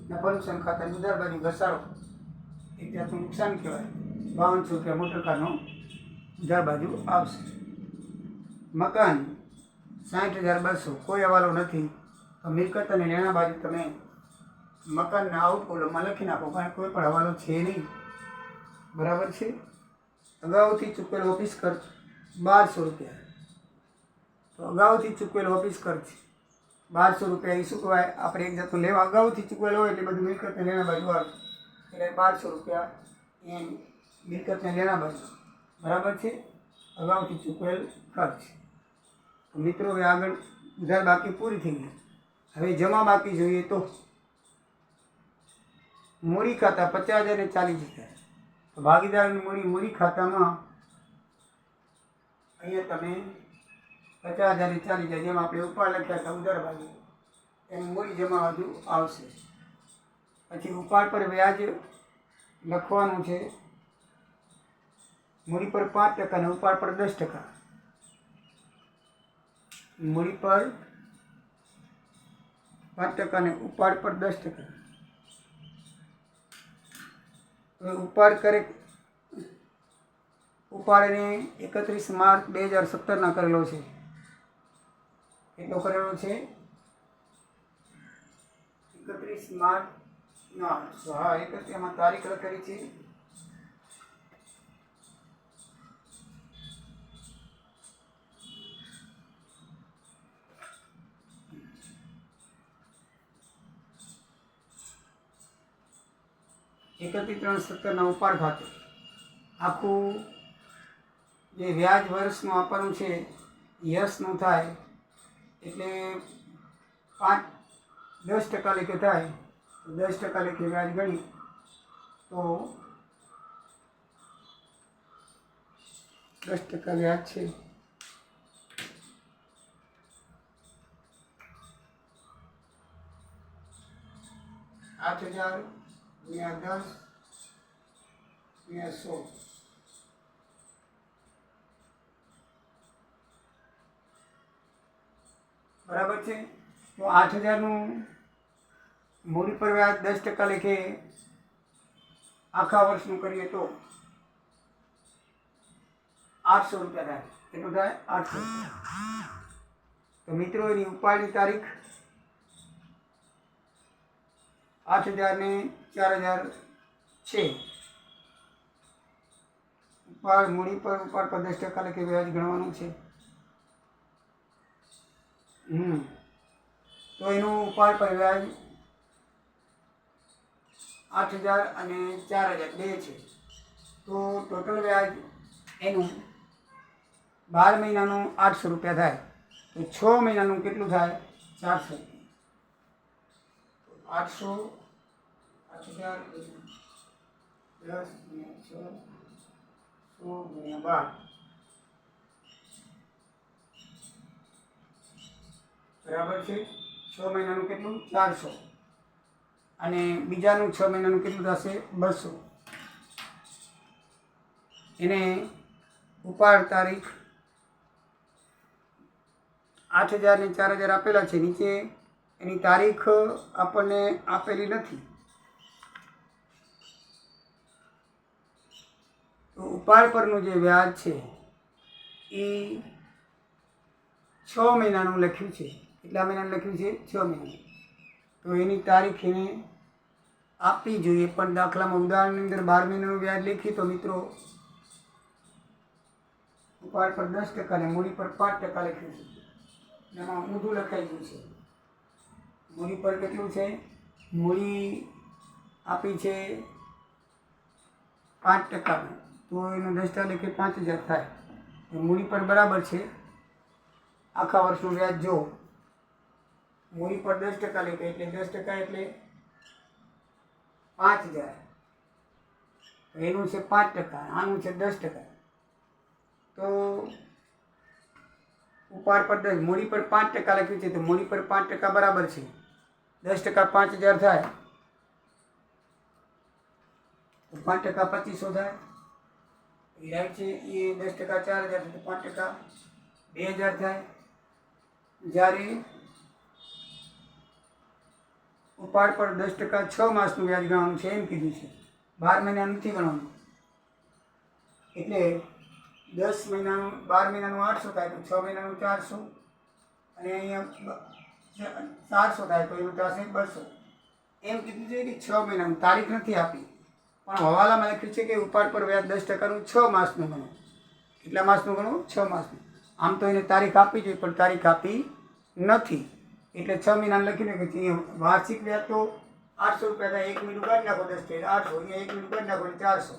નફા નુકસાન ખાતાની ઉધાર બાજુ ઘસારો, એ ત્યાંથી નુકસાન કહેવાય. 5200 રૂપિયા મોટર કારનો ઉધાર બાજુ આવશે. મકાન 60,200, કોઈ હવાલો નથી. તો મિલકત અને લેણા બાજુ તમે મકાનના આઉટ કોલમમાં લખી નાખો, કારણ કોઈ પણ હવાલો છે નહીં. બરાબર છે? અગાઉથી ચૂકવેલ ઓફિસ ખર્ચ 1200 રૂપિયા. તો અગાઉથી ચૂકવેલ ઓફિસ ખર્ચ 1200 રૂપિયા એ શું કહેવાય? આપણે એક જાતનું લેવા અગાઉથી ચૂકવેલ હોય એટલે બધું મિલકતને લેણા બાજુ આવે, એટલે 1200 રૂપિયા એ મિલકતને લેણા બાજુ. બરાબર છે? અગાઉથી ચૂકવેલ ખર્ચ. મિત્રો હવે આગળ ઉધાર બાકી પૂરી થઈ ગઈ. હવે જમા બાકી જોઈએ તો મૂડી ખાતા 50,000 ને 40,000. તો ભાગીદારની મૂડી ખાતામાં અહીંયા તમે 50,000 ને 40,000, જેમ આપણે ઉપર લખ્યા હતા ઉધાર બાજુ, એમ મૂડી જમા બાજુ આવશે. પછી ઉપાડ પર વ્યાજ લખવાનું છે. મૂડી પર 5% અને ઉપાડ પર 10%. મૂડી પર 5% અને ઉપાડ પર 10%. ઉપાડ કરે, ઉપાડને 31 માર્ચ 2017 કરેલો છે. કેટલો કરેલો છે? 31 માર્ચ. હા, 31 તારીખ લખેલી છે. એકત્રીસ 3/17 ઉપાડ ખાતે આખું જે વ્યાજ વર્ષનું આપવાનું છે યસનું થાય, એટલે 10% લેખે થાય. તો 10% લેખે વ્યાજ ગણી તો 10% વ્યાજ છે 8,000 ગુણ્યા 10 ગુણ્યા 100 બરાબર છે। તો 8,000નું મૂડી પર વ્યાજ 10% લેખે આખા વર્ષનું કરીએ તો 800 રૂપિયા થાય। કેટલું થાય? 800 રૂપિયા। તો મિત્રો એની ઉપાડની તારીખ 8,000 ને 4,000 છે। ઉપાડ મૂડી પર 10% લેખે વ્યાજ ગણવાનું છે। તો એનું ઉપાડ પર વ્યાજ 8,000 અને 4,000 બે છે। તો ટોટલ વ્યાજ એનું 12 મહિનાનું 800 રૂપિયા થાય। તો 6 મહિનાનું કેટલું થાય? 400 રૂપિયા। 800 8,000 10 ગુણ્યા 6 100 ગુણ્યા 12 બરાબર છે। 6 મહિનાનું કેટલું? 400 અને બીજાનું 6 મહિનાનું કેટલું થશે? 200। એને ઉપાડ તારીખ 8,000 ને 4,000 આપેલા છે। નીચે એની તારીખ આપણને આપેલી નથી। તો ઉપાડ પરનું જે વ્યાજ છે એ 6 મહિનાનું લખ્યું છે। કેટલા મહિનાનું લખ્યું છે? 6 મહિનાનું। તો એની તારીખ એને આપવી જોઈએ, પણ દાખલામાં ઉદાહરણની અંદર 12 મહિનાનું વ્યાજ લખી તો મિત્રો ઉપાડ પર 10% ને મૂડી પર 5% લખ્યું છે। એમાં ઊંધું લખાઈ ગયું છે। મૂડી પર કેટલું છે? મૂડી આપી છે 5%, તો એનો 10% લેખે 5,000 થાય। મૂડી પર બરાબર છે। આખા વર્ષનું વ્યાજ જો મૂડી પર 10% લેખે એટલે 10% એટલે 5,000, એનું છે 5%, આનું છે 10%। તો ઉપાડ પર 10, મૂડી પર 5% લખ્યું છે, તો મૂડી પર 5% બરાબર છે 10% 5,000 થાય, તો 5% 2,500 થાય। વ્યાજ છે એ 10% 4,000 તો 5% 2,000 થાય। જ્યારે ઉપાડ પર 10% 6 માસનું વ્યાજ ગણવાનું છે એમ કીધું છે, 12 મહિના નથી ગણવાનું। એટલે 10 મહિનાનું 12 મહિનાનું 800 થાય તો 6 મહિનાનું 400 અને અહીંયા 400 થાય તો એનું થશે 200 એમ કીધું છે કે 6 મહિનાનું। તારીખ નથી આપી, પણ હવાલામાં લખ્યું છે કે ઉપાડ પર વ્યાજ 10%નું 6 માસનું ગણો। કેટલા માસનું ગણો? 6 માસનું। આમ તો એને તારીખ આપી જોઈએ, પણ તારીખ આપી નથી, એટલે 6 મહિનાનું લખીને કે વાર્ષિક વ્યાજ તો 800 રૂપિયા થાય। 1 મહિનું કાઢી નાખો 10 800, અહીંયા 1 મહિનું કાઢી નાખો એટલે 400,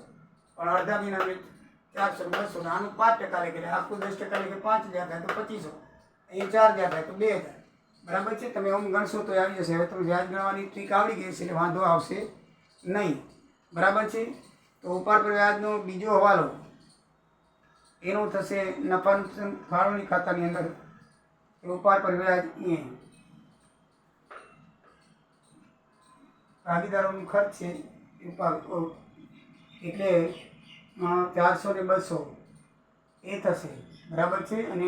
પણ અડધા મહિનાનું 400 200, આનું 5% લેખે આખું 10% લેખે 5,000 થાય તો 2,500, અહીંયા 4,000 થાય તો 2,000 બરાબર છે। તમે આમ ગણશો તો આવી જશે। હવે તમે વ્યાજ ગણવાની ટ્રીક આવડી ગઈ છે એટલે વાંધો આવશે નહીં, બરાબર છે। તો ઉપાડ પર વ્યાજનો બીજો હવાલો એનો થશે નફા નુકસાન ફાળવણી ખાતાની અંદર। ઉપાડ પર વ્યાજ એ ભાગીદારોનું ખર્ચ છે એટલે 400 ને 200 એ થશે, બરાબર છે। અને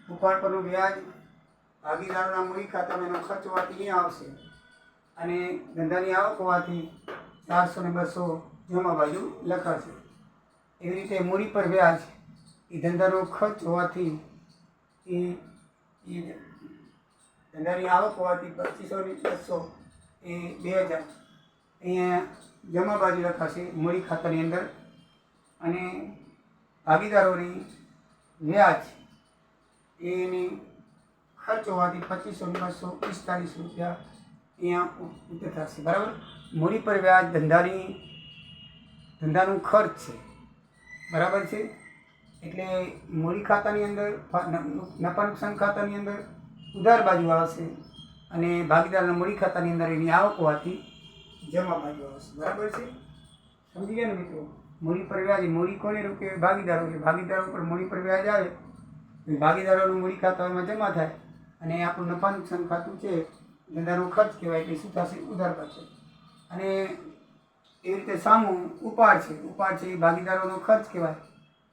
ઉપાડ પરનું વ્યાજ ભાગીદારોના મૂડી ખાતામાં એનો ખર્ચ હોવાથી અહીંયા આવશે, અને ધંધાની આવક હોવાથી 400 ને 200 જમા બાજુ લખાશે। એવી રીતે મૂડી પર વ્યાજ એ ધંધાનો ખર્ચ હોવાથી એ ધંધાની આવક હોવાથી 2,500 ને 200 એ 2,000 અહીંયા જમા બાજુ લખાશે મૂડી ખાતાની અંદર, અને ભાગીદારોની વ્યાજ એની ખર્ચ હોવાથી 2,500 ને 245 રૂપિયા અહીંયા ઉત્તર થશે, બરાબર। મૂડી પર વ્યાજ ધંધાનું ખર્ચ છે, બરાબર છે। એટલે મૂડી ખાતાની અંદર નફા નુકસાન ખાતાની અંદર ઉધાર બાજુ આવશે, અને ભાગીદારના મૂડી ખાતાની અંદર એની આવક હોવાથી જમા બાજુ આવશે. બરાબર છે? સમજી ગયા ને મિત્રો? મૂડી પર વ્યાજ, મૂડી કોને રૂપે? ભાગીદારો. એટલે ભાગીદારો પર મૂડી પર વ્યાજ આવે, ભાગીદારોનું મૂડી ખાતામાં જમા થાય અને આપણું નફા નુકસાન ખાતું છે ધંધાનો ખર્ચ કહેવાય. એટલે શું થશે? ઉધાર પાછળ. અને એવી રીતે સામું ઉપાડ છે. ઉપાડ છે એ ભાગીદારોનો ખર્ચ કહેવાય,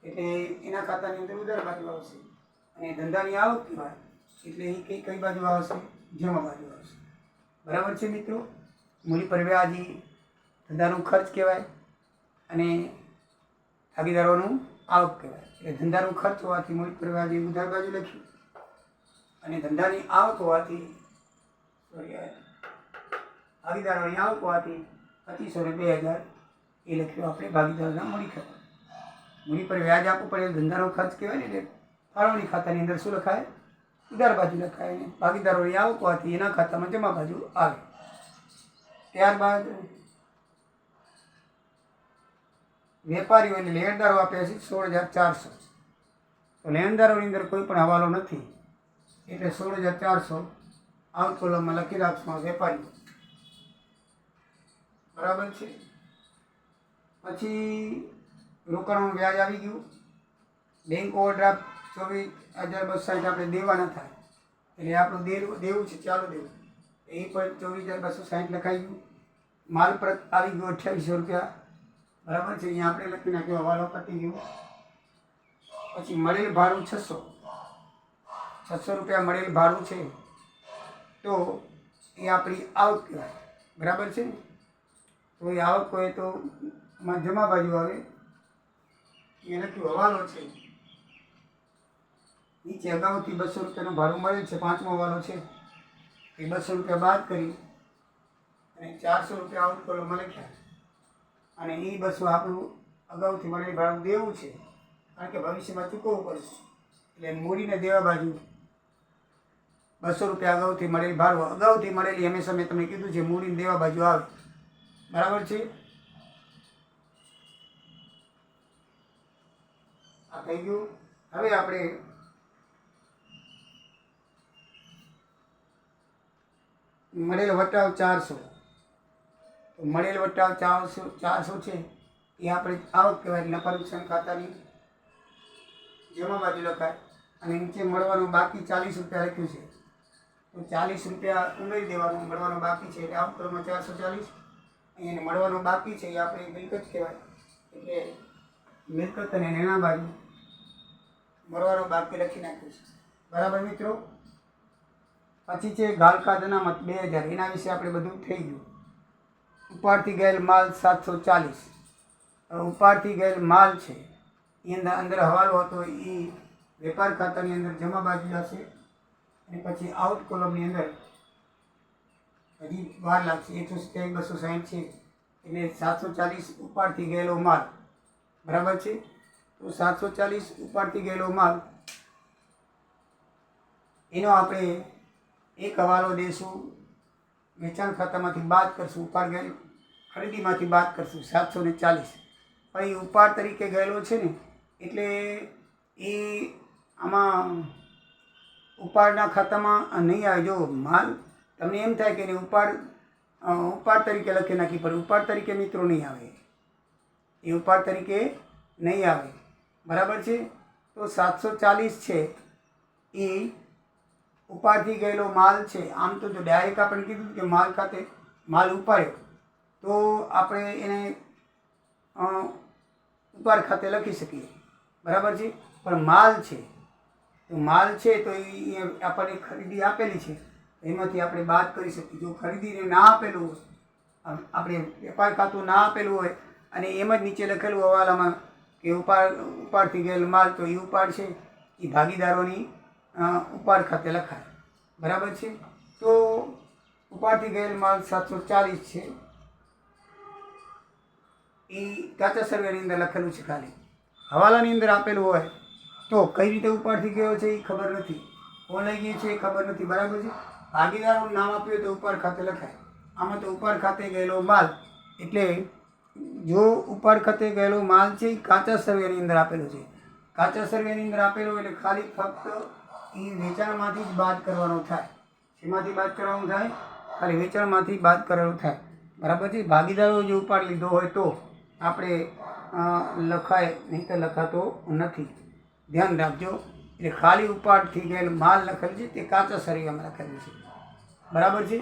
એટલે એના ખાતાની અંદર ઉધાર બાજુ આવશે. અને ધંધાની આવક કહેવાય, એટલે એ કઈ બાજુ આવશે? જમા બાજુ આવશે. બરાબર છે મિત્રો? મૂડી પર વ્યાજ ધંધાનો ખર્ચ કહેવાય અને ભાગીદારોનું આવક કહેવાય. એટલે ધંધાનો ખર્ચ હોવાથી મૂડી પર વ્યાજ ઉધાર બાજુ લખ્યું અને ધંધાની આવક હોવાથી ભાગીદારોની આવક હોવાથી 2500 ને 2000 એ લખ્યું આપણે ભાગીદારોના મૂડી ખાતા. મૂડી પર વ્યાજ આપવું પડે ધંધાનો ખર્ચ કહેવાય ને, એટલે ફાળવણી ખાતાની અંદર શું લખાય? ઉધાર બાજુ લખાય. અને ભાગીદારોની આવક હોવાથી એના ખાતામાં જમા બાજુ આવે. ત્યારબાદ વેપારીઓ એટલે લેણદારો આપ્યા છે 16400. તો લેણદારોની અંદર કોઈ પણ હવાલો નથી, એટલે 16400 આઉટ કોલમમાં લખી રાખશું વેપારીઓ. બરાબર છે? પછી રોકાણનું વ્યાજ આવી ગયું. બેંક ઓવરડ્રાફ્ટ 24260 આપણે દેવાના થાય, એટલે આપણું દેવું છે, ચાલુ દેવું, એ પણ 24260 લખાઈ ગયું. માલ પ્રત આવી ગયું 2800 રૂપિયા. બરાબર છે? અહીંયા આપણે લખી નાખ્યો, હવાલો પતી ગયો. પછી મળેલ ભાડું 600 રૂપિયા મળેલ ભાડું છે, તો એ આપણી આવક કહેવાય. બરાબર છે? તો એ આવક હોય તો જમા બાજુ આવે. એ લખ્યું હવાલો છે. નીચે અગાઉથી 200 રૂપિયાનું ભાડું મળેલ છે, 5મો હવાલો છે, એ 200 રૂપિયા બાદ કરી અને 400 રૂપિયા આઉટ કોલમમાં લખ્યા. અને એ 200 આપણું અગાઉથી મળેલ ભાડું દેવું છે, કારણ કે ભવિષ્યમાં ચૂકવવું પડશે. એટલે મૂડીને દેવા બાજુ 200 રૂપિયા અગાઉથી મળેલ ભાડું, અગાઉથી મળેલી હંમેશા મેં તમને કીધું છે મૂડીને દેવા બાજુ આવે. બરાબર છે? આ થઈ ગયું. હવે આપણે મળેલ વટાવ 400. તો મળેલ વટાવ 400 છે, એ આપણે આવક કહેવાય. નફા નુકસાન ખાતાની જમા બાજુ લખાય. અને નીચે મળવાનું બાકી 40 રૂપિયા લખ્યું છે, તો 40 રૂપિયા ઉમેરી દેવાનું. મળવાનું બાકી છે એટલે આવક કરવામાં 440. અહીંયા મળવાનું બાકી છે એ આપણે મિલકત કહેવાય, એટલે મિલકત અને નાણાં બાજુ મળવાનું બાકી લખી નાખ્યું છે. બરાબર મિત્રો? પછી છે ગાલકા અનામત 2000. એના વિશે આપણે બધું થઈ ગયું. ઉપાડથી ગયેલ માલ 740. ઉપાડથી ગયેલ માલ છે એ અંદર હવાલો હતો, એ વેપાર ખાતાની અંદર જમા બાજુ જશે. અને પછી આઉટ કોલમની અંદર હજી વાર લાગશે. 170 260 છે, એટલે 740 ઉપાડથી ગયેલો માલ. બરાબર છે? તો 740 ઉપાડથી ગયેલો માલ, એનો આપણે એક હવાલો દેશું, વેચાણ ખાતામાંથી બાદ કરશું, ઉપાડ ગયેલ ખરીદીમાંથી બાદ કરશું 740. પણ એ ઉપાડ તરીકે ગયેલો છે ને, એટલે એ આમાં ઉપાડના ખાતામાં નહીં આવે. જો માલ તમને એમ થાય કે એને ઉપાડ તરીકે લખી નાખી, પણ ઉપાડ તરીકે મિત્રો નહીં આવે, એ ઉપાડ તરીકે નહીં આવે. બરાબર છે? તો 740 છે એ ઉપાડથી ગયેલો માલ છે. આમ તો જો ડાયરેક્ટ આપણે કીધું કે માલ ખાતે માલ ઉપાડ્યો, તો આપણે એને ઉપાડ ખાતે લખી શકીએ. બરાબર છે? પણ માલ છે, તો માલ છે તો એ આપણને ખરીદી આપેલી છે, એમાંથી આપણે બાદ કરી શકીએ. જો ખરીદીને ના આપેલું હોય, આપણે વેપાર ખાતું ના આપેલું હોય અને એમ જ નીચે લખેલું હવાલામાં કે ઉપાડથી ગયેલ માલ, તો એ ઉપાડ છે એ ભાગીદારોની ઉપાડ ખાતે લખાય. બરાબર છે? તો ઉપાડથી ગયેલ માલ 740 છે, એ કાચા સર્વેની અંદર લખેલું છે. ખાલી હવાલાની અંદર આપેલું હોય તો કઈ રીતે ઉપાડથી ગયો છે એ ખબર નથી, કોણ લઈ ગયું છે એ ખબર નથી. બરાબર છે? ભાગીદારોનું નામ આપ્યું તો ઉપાડ ખાતે લખાય. આમાં તો ઉપાડ ખાતે ગયેલો માલ, એટલે જો ઉપાડ ખાતે ગયેલો માલ છે એ કાચા સર્વેની અંદર આપેલો છે. કાચા સર્વેની અંદર આપેલો એટલે ખાલી ફક્ત એ વેચાણમાંથી જ બાદ કરવાનો થાય. શેમાંથી બાદ કરવાનું થાય? ખાલી વેચાણમાંથી બાદ કરવાનું થાય. બરાબર છે. ભાગીદારો જો ઉપાડ લીધો હોય તો આપણે લખાય, નહીં તો લખાતો નથી. ધ્યાન રાખજો. એટલે ખાલી ઉપાડથી ગયેલ માલ લખેલ છે તે કાચા સરવૈયામાં લખેલું છે. બરાબર છે.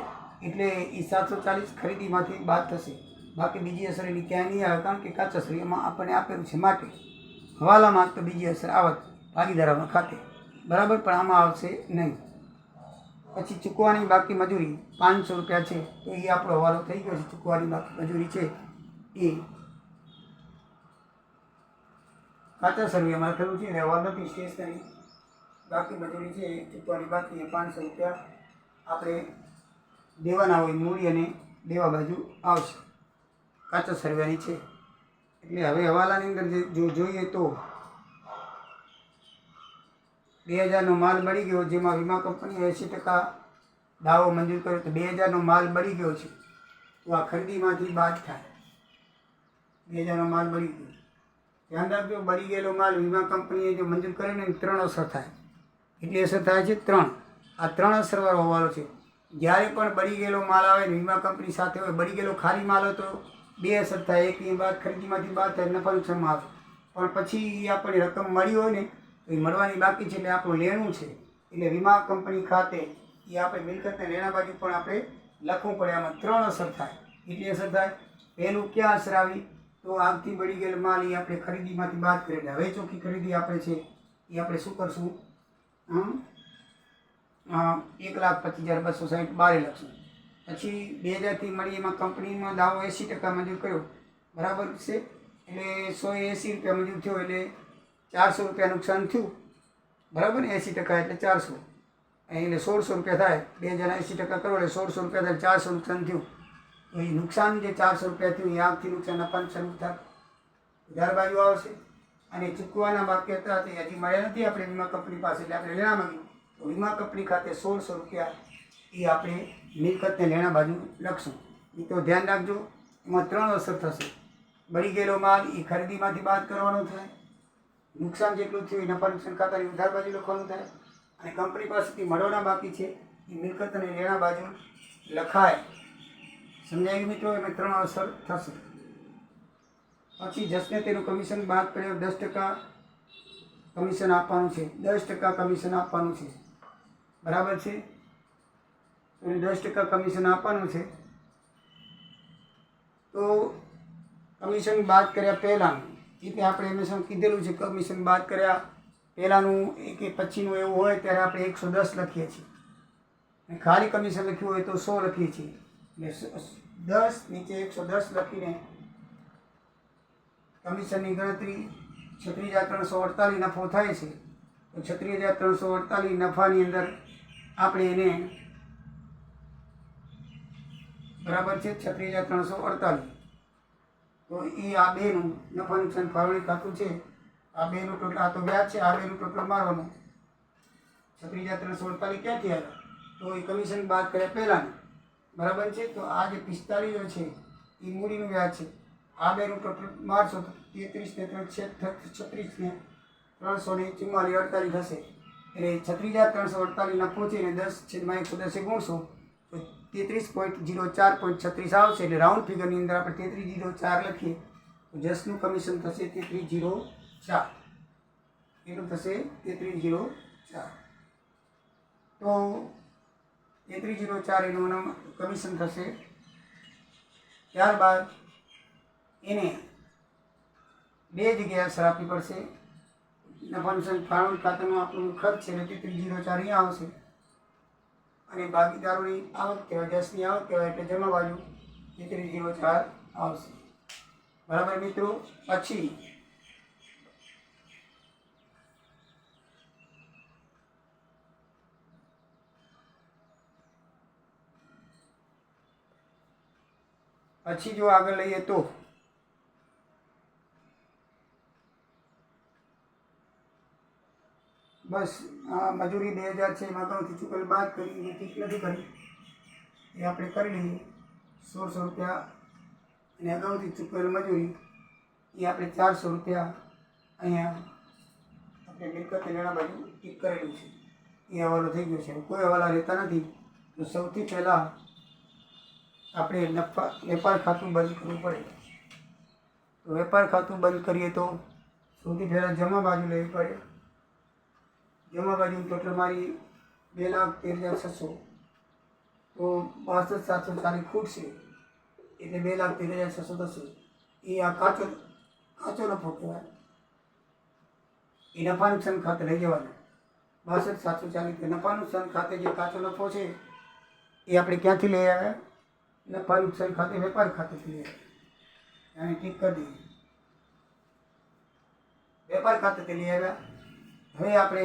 એટલે એ 740 ખરીદીમાંથી બાદ થશે. બાકી બીજી અસર એની ક્યાંય નહીં આવે, કારણ કે કાચા સરવૈયામાં આપણને આપેલું છે. માટે હવાલામાં તો બીજી અસર આવત ભાગીદારોના ખાતે, બરાબર, પણ આમાં આવશે નહીં. પછી ચૂકવાની બાકી મજૂરી 500 રૂપિયા છે, તો એ આપણો હવાલો થઈ ગયો છે. ચૂકવાની બાકી મજૂરી છે એ કાચા સરવૈયામાં લખેલું છે, એટલે હવાલો નથી. સ્ટેશનરી બાકી મજૂરી છે, ચૂકવાની બાકી 500 રૂપિયા આપણે દેવાના હોય, મૂડી અને દેવા બાજુ આવશે. કાચા સરવૈયાની છે. એટલે હવે હવાલાની અંદર જો જોઈએ તો 2000નો માલ બળી ગયો, જેમાં વીમા કંપનીએ 80% દાવો મંજૂર કર્યો, તો 2000નો માલ બળી ગયો છે, તો આ ખરીદીમાંથી બાદ થાય. 2000નો માલ બળી ગયો. ધ્યાન રાખજો, બળી ગયેલો માલ વીમા કંપનીએ જો મંજૂર કરે ને 3 અસર થાય. કેટલી અસર થાય છે? 3. આ 3 અસરવાળો હવાલો છે. જ્યારે પણ બળી ગયેલો માલ આવે ને વીમા કંપની સાથે હોય, બળી ગયેલો ખાલી માલ હોય તો 2 અસર થાય. એકની બાદ ખરીદીમાંથી બાદ થાય, નફા નુકસાનમાં આવે. પણ પછી આપણને રકમ મળી હોય ને તો એ મળવાની બાકી છે, એટલે આપણું લેણું છે. એટલે વીમા કંપની ખાતે એ આપણે મિલકતને લેણા બાજુ પણ આપણે લખવું પડે. આમાં 3 અસર થાય. કેટલી અસર થાય? પહેલું ક્યાં અસર આવી? તો આગથી બળી ગયેલો માલ એ આપણે ખરીદીમાંથી બાદ કરી દે. હવે ચોખ્ખી ખરીદી આપણે છે એ આપણે શું કરશું? 1,25,260 બારે લખશું. પછી 2000થી મળી, એમાં કંપનીમાં દાવો 80% મંજૂર કર્યો, બરાબર છે. એટલે 180 રૂપિયા મંજૂર થયો, એટલે 400 રૂપિયા નુકસાન થયું, બરાબર ને. 80% એટલે 400, એટલે 1600 રૂપિયા થાય. 2080% કરો એટલે 1600 રૂપિયા થાય, 400 નુકસાન થયું. તો એ નુકસાન જે 400 રૂપિયા થયું એ આગથી નુકસાન નફા નુકસાન થાય, ઉધાર બાજુ આવશે. અને ચૂકવાના બાકી હતા તે હજી મળ્યા નથી આપણે વીમા કંપની પાસે, એટલે આપણે લેણા માંગ્યું, તો વીમા કંપની ખાતે 1600 રૂપિયા એ આપણે મિલકતને લેણા બાજુ લખશું. એ તો ધ્યાન રાખજો, એમાં 3 અસર થશે. બળી ગયેલો માલ એ ખરીદીમાંથી બાદ કરવાનો થાય, નુકસાન જેટલું થયું એ નફા નુકસાન ખાતાની ઉધાર બાજુ લખવાનું થાય, અને કંપની પાસેથી મળવાના બાકી છે એ મિલકત અને લેણા બાજુ લખાય. સમજાયું મિત્રો? એમાં 3 અસર થશે. પછી જસને તેનું કમિશન બાદ કર્યો 10% કમિશન આપવાનું છે. 10% કમિશન આપવાનું છે, બરાબર છે. તો 10% કમિશન આપવાનું છે. તો કમિશન બાદ કર્યા પહેલાં એટલે આપણે હંમેશા કીધેલું છે, કમિશન બાદ કર્યા પહેલાંનું કે પછીનું એવું હોય ત્યારે આપણે 110 લખીએ છીએ, અને ખાલી કમિશન લખ્યું હોય તો 100 લખીએ છીએ. એટલે 10 નીચે 110 લખીને કમિશનની ગણતરી 36,348 નફો થાય છે. તો 36,348 નફાની અંદર આપણે એને, બરાબર છે, 36,348, તો એ આ બેનું નફા નુકસાન ફાળવણી ખાતું છે. આ બેનું ટોટલ, આ તો વ્યાજ છે, આ બેનું ટોટલ મારવાનું. 36,348 ક્યાંથી આવ્યા? તો એ કમિશન બાદ કર્યા પહેલાં, બરાબર છે. તો આ જે 45 છે એ મૂડીનું વ્યાજ છે. આ બેનું ટોટલ મારશો તો 33 ને 344 થશે. એટલે 36,348 નફો છે, અને 10/110 ગુણશો તો 33.04.36 આવશે. એટલે રાઉન્ડ ફિગરની અંદર આપણે 3304 લખીએ તો જસનું કમિશન થશે 3304. કેટલું થશે? 3304. તો 3304 એનું કમિશન થશે. ત્યારબાદ એને 2 જગ્યાએ અસર આપવી પડશે. નફા નુકસાન ફાળવણી ખાતાનું આપણું ખર્ચ છે, 3304 અહીંયા આવશે, અને ભાગીદારોની આવક કહેવાય, 10ની આવક કહેવાય, એટલે જમા બાજુ 3304 આવશે. બરાબર મિત્રો? પછી જો આગળ લઈએ તો બસ આ મજૂરી 2000 છે, એમાં અગાઉથી ચૂકવેલ બાદ કરી, ઠીક નથી કરી એ આપણે કરી લઈએ. 1600 રૂપિયા, અને અગાઉથી ચૂકવેલ મજૂરી એ આપણે 400 રૂપિયા અહીંયા આપણે મિલકત લેણા બાજુ ટીક કરેલું છે. એ હવાલો થઈ ગયો છે. કોઈ હવાલા રહેતા નથી. તો સૌથી પહેલાં આપણે વેપાર ખાતું બંધ કરવું પડે. તો વેપાર ખાતું બંધ કરીએ તો સૌથી પહેલાં જમા બાજુ લેવી પડે. જમા બાજુ ટોટલ મારી 2,13,600, તો 62,740 ખૂટશે એટલે 2,13,600 થશે. એ આ કાચો નફો કહેવાય. એ નફા નુકસાન ખાતે લઈ જવાનું. 62,740 નફા નુકસાન ખાતે જે કાચો નફો છે એ આપણે ક્યાંથી લઈ આવ્યા? નફા નુકસાન ખાતે વેપાર ખાતેથી લઈ આવ્યા. અને ઠીક કરી દઈએ, વેપાર ખાતેથી લઈ આવ્યા. હવે આપણે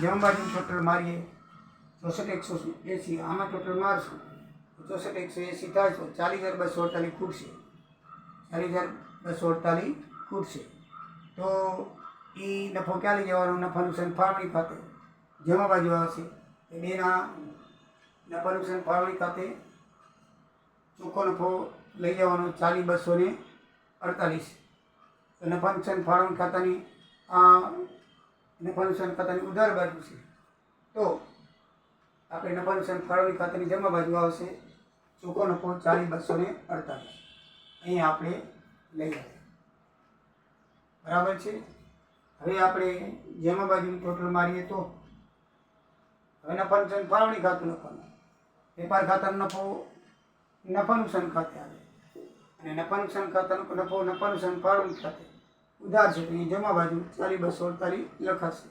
જમા બાજુ ટોટલ મારીએ 64,180. આમાં ટોટલ મારશું 64,180 થાય તો 40,248 ખૂટશે. 40,248 ખૂટશે. તો એ નફો ક્યાં લઈ જવાનો? નફા નુકસાન ફાળવણી ખાતે જમા બાજુ આવશે. એ બેના નફા નુકસાન ફાળવણી ખાતે ચોખ્ખો નફો લઈ જવાનો 40,248. તો નફા નુકસાન ફાળવણી ખાતાની નફા નુકસાન ખાતાની ઉધાર બાજુ છે. તો આપણે નફા નુકસાન ફાળવણી ખાતાની જમા બાજુ આવશે ચોખ્ખો નફો 40,248. અહીંયા આપણે લઈ આવ્યા. બરાબર છે. હવે આપણે જમા બાજુ ટોટલ મારીએ તો હવે નફા નુકસાન ફાળવણી ખાતું લખવાનું. વેપાર ખાતાનો નફો નફા નુકસાન ખાતે આવે અને નફા નુકસાન ખાતાનો નફો નફા નુકસાન ફાળવણી ખાતે ઉધાર છે. તો એ જમા બાજુ 40,248 લખાશે.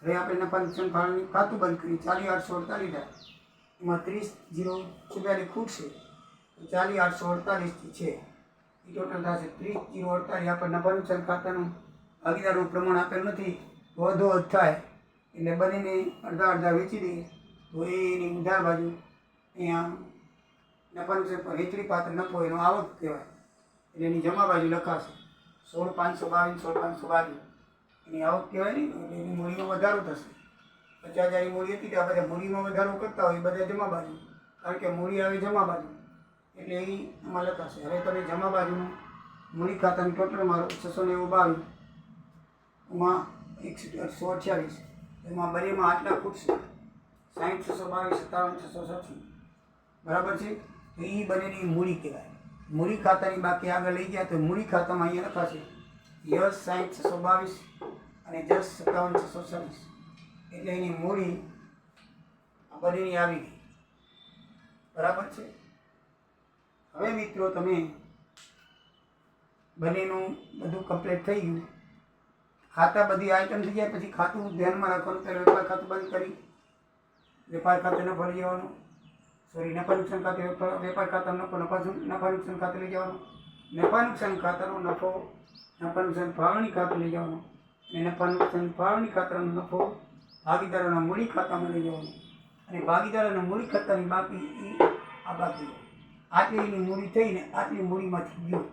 હવે આપણે નફા નુકસાન ફાળવણી ખાતું બંધ કરી 40,848 થાય. એમાં 30,044 ખૂટશે. તો 40,848 છે એ ટોટલ થશે 30,048. આપણે નફા નુકસાન ખાતાનું ભાગીદારનું પ્રમાણ આપેલ નથી, વધુ થાય એટલે બંનેને અડધા વેચી દઈએ. તો એની ઉધાર બાજુ અહીંયા નફા નુકસાન વેચણી પાત્ર નફો એનો આવક કહેવાય એટલે એની જમા બાજુ લખાશે 16,522, 16,522 એની આવક કહેવાય નહીં. એટલે એની મૂડીમાં વધારો થશે. 50,000 મૂડી હતી ત્યાં બધા મૂડીમાં વધારો કરતા હોય એ બધા જમા બાજુ, કારણ કે મૂડી આવી જમા બાજુ એટલે એ આમાં લખાશે. હવે તમે જમા બાજુનું મૂડી ખાતાનું ટોટલ મારો 622, એમાં 828, એમાં બંનેમાં આટલા ખૂટશે 60,622, 57,660. બરાબર છે. તો એ બંનેની મૂડી કહેવાય. મૂડી ખાતાની બાકી આગળ લઈ ગયા તો મૂડી ખાતામાં અહીંયા લખાશે યસ 60,622 અને જસ 57,640. એટલે એની મૂડી બંનેની આવી ગઈ. બરાબર છે. હવે મિત્રો તમે બંનેનું બધું કમ્પ્લીટ થઈ ગયું. ખાતા બધી આઈટમ થઈ જાય પછી ખાતું ધ્યાનમાં રાખવાનું. પહેલાં વેપાર ખાતું બંધ કરી વેપાર ખાતે નફો લઈ જવાનો. નફા નુકસાન ખાતે વેપાર ખાતાનો નફો નફા નુકસાન ખાતે લઈ જવાનો. નફા નુકસાન ખાતાનો નફો નફા નુકસાન ફાળવણી ખાતે લઈ જવાનો. અને નફા નુકસાન ફાળવણી ખાતાનો નફો ભાગીદારોના મૂડી ખાતામાં લઈ જવાનો. અને ભાગીદારોના મૂડી ખાતાની બાકી આ બાકી આટલી એની મૂડી થઈને આટલી મૂડીમાંથી ગયું.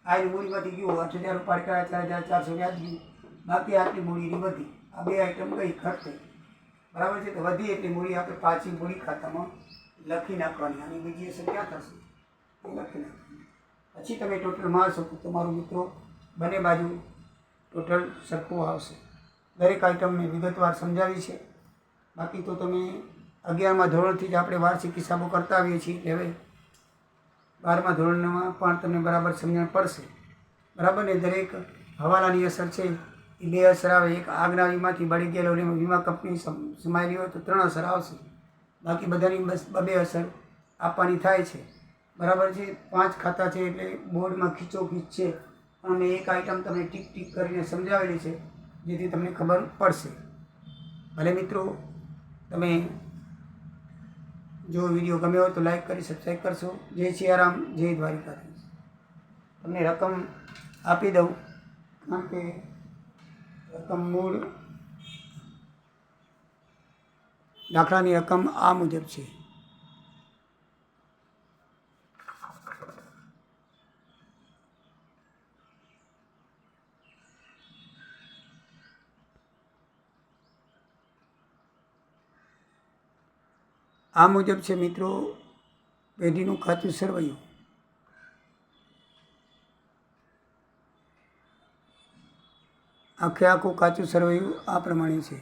આ એની મૂડીમાંથી ગયું 8,000 રૂપિયા કર્યા, 4,400 વ્યાજ ગયું. બાકી આટલી મૂડીની વધી. આ બે આઈટમ ગઈ ખર્ચ થઈ. બરાબર છે. તો વધી એટલી મૂડી આપણે પાછી મૂડી ખાતામાં લખી નાખવાની. અને બીજી અસર ક્યાં થશે એ લખી નાખવાની. પછી તમે ટોટલ મારશો તો તમારું મિત્રો બંને બાજુ ટોટલ સરખું આવશે. દરેક આઈટમ મેં વિગતવાર સમજાવી છે. બાકી તો તમે 11મા ધોરણથી જ આપણે વાર્ષિક હિસાબો કરતા આવીએ છીએ. હવે 12મા ધોરણમાં પણ તમને બરાબર સમજણ પડશે. બરાબર ને. દરેક હવાલાની અસર છે એ બે અસર આવે. એક આગના વીમાથી બળી ગયેલો વીમા કંપની સમાયેલી હોય તો 3 અસર આવશે. બાકી બધાની બસ 2 અસર આપવાની થાય છે. બરાબર છે. 5 ખાતા છે એટલે બોર્ડમાં ખીચોખીચ છે. પણ મેં એક આઈટમ તમને ટીક કરીને સમજાવેલી છે જેથી તમને ખબર પડશે. ભલે મિત્રો તમે જો વિડીયો ગમ્યો હોય તો લાઈક કરી સબસ્ક્રાઈબ કરશો. જય સિયારામ, જય દ્વારિકાધીશ. તમને રકમ આપી દઉં કારણ કે રકમ મૂળ દાખલાની રકમ આ મુજબ છે. આ મુજબ છે મિત્રો પેઢીનું ખાતું સરવૈયું. આખે આખું કાચું સરવૈયું આ પ્રમાણે છે.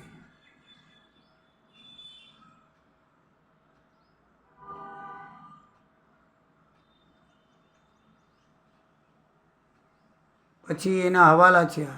પછી એના હવાલા છે આ.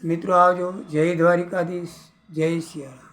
મિત્રો આવજો. જય દ્વારિકાધીશ, જય સિયારામ.